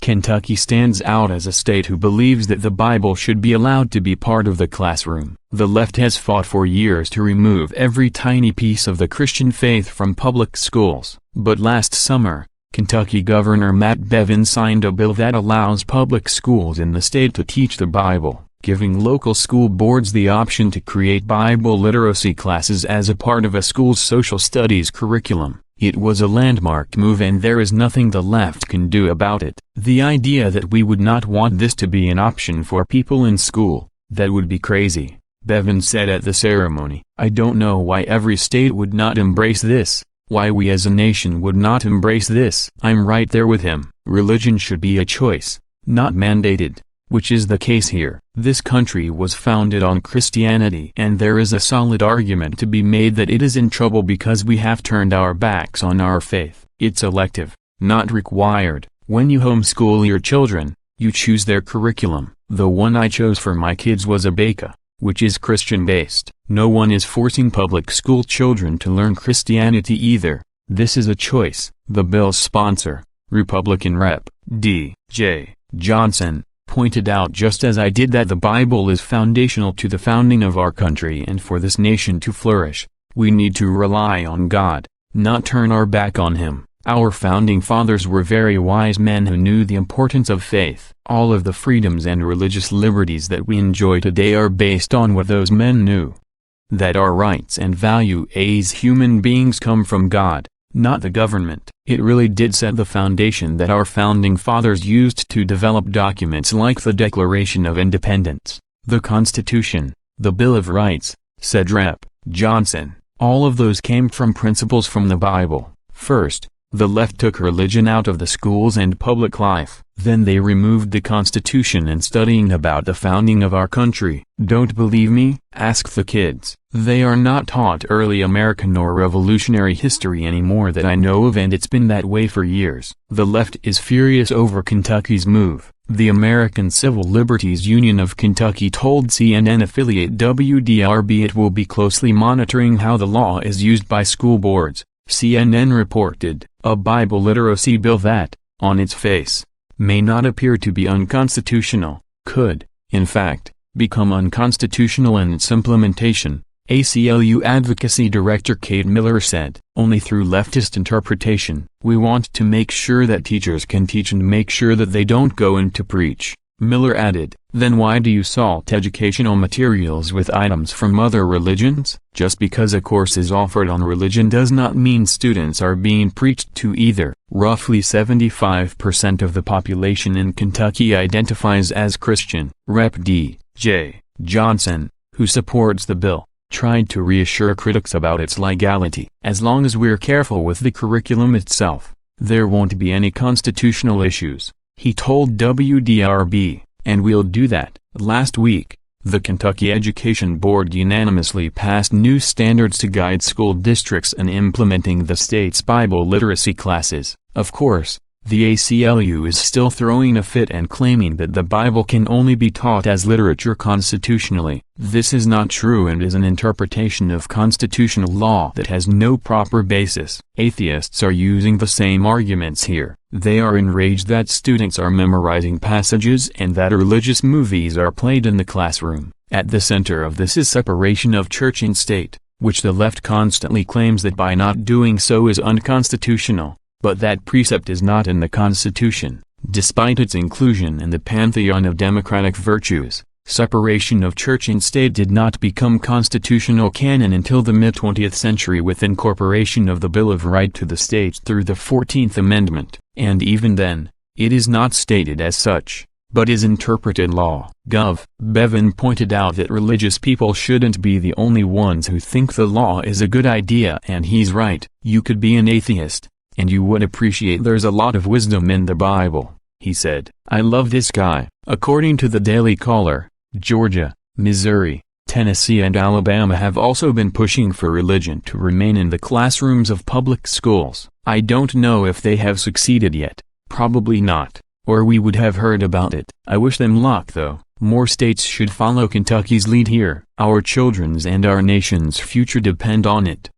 Kentucky stands out as a state who believes that the Bible should be allowed to be part of the classroom. The left has fought for years to remove every tiny piece of the Christian faith from public schools. But last summer, Kentucky Governor Matt Bevin signed a bill that allows public schools in the state to teach the Bible, giving local school boards the option to create Bible literacy classes as a part of a school's social studies curriculum. It was a landmark move, and there is nothing the left can do about it. The idea that we would not want this to be an option for people in school, that would be crazy, Bevin said at the ceremony. I don't know why every state would not embrace this, why we as a nation would not embrace this. I'm right there with him. Religion should be a choice, not mandated, which is the case here. This country was founded on Christianity, and there is a solid argument to be made that it is in trouble because we have turned our backs on our faith. It's elective, not required. When you homeschool your children, you choose their curriculum. The one I chose for my kids was Abeka, which is Christian-based. No one is forcing public school children to learn Christianity either. This is a choice. The bill's sponsor, Republican Rep. D.J. Johnson, pointed out just as I did that the Bible is foundational to the founding of our country, and for this nation to flourish, we need to rely on God, not turn our back on Him. Our founding fathers were very wise men who knew the importance of faith. All of the freedoms and religious liberties that we enjoy today are based on what those men knew. That our rights and values as human beings come from God, not the government. It really did set the foundation that our founding fathers used to develop documents like the Declaration of Independence, the Constitution, the Bill of Rights, said Rep. Johnson. All of those came from principles from the Bible. First, the left took religion out of the schools and public life. Then they removed the Constitution and studying about the founding of our country. Don't believe me? Ask the kids. They are not taught early American or revolutionary history anymore that I know of, and it's been that way for years. The left is furious over Kentucky's move. The American Civil Liberties Union of Kentucky told CNN affiliate WDRB it will be closely monitoring how the law is used by school boards. CNN reported, a Bible literacy bill that, on its face, may not appear to be unconstitutional, could, in fact, become unconstitutional in its implementation, ACLU Advocacy Director Kate Miller said. Only through leftist interpretation, we want to make sure that teachers can teach and make sure that they don't go in to preach. Miller added, then why do you salt educational materials with items from other religions? Just because a course is offered on religion does not mean students are being preached to either. Roughly 75% of the population in Kentucky identifies as Christian. Rep. D.J. Johnson, who supports the bill, tried to reassure critics about its legality. As long as we're careful with the curriculum itself, there won't be any constitutional issues, he told WDRB, and we'll do that. Last week, the Kentucky Education Board unanimously passed new standards to guide school districts in implementing the state's Bible literacy classes. Of course, the ACLU is still throwing a fit and claiming that the Bible can only be taught as literature constitutionally. This is not true and is an interpretation of constitutional law that has no proper basis. Atheists are using the same arguments here. They are enraged that students are memorizing passages and that religious movies are played in the classroom. At the center of this is separation of church and state, which the left constantly claims that by not doing so is unconstitutional. But that precept is not in the Constitution. Despite its inclusion in the pantheon of democratic virtues, separation of church and state did not become constitutional canon until the mid-20th century with incorporation of the Bill of Rights to the states through the 14th Amendment, and even then, it is not stated as such, but is interpreted law. Gov. Bevin pointed out that religious people shouldn't be the only ones who think the law is a good idea, and he's right. You could be an atheist, and you would appreciate there's a lot of wisdom in the Bible, he said. I love this guy. According to the Daily Caller, Georgia, Missouri, Tennessee and Alabama have also been pushing for religion to remain in the classrooms of public schools. I don't know if they have succeeded yet, probably not, or we would have heard about it. I wish them luck though. More states should follow Kentucky's lead here. Our children's and our nation's future depend on it.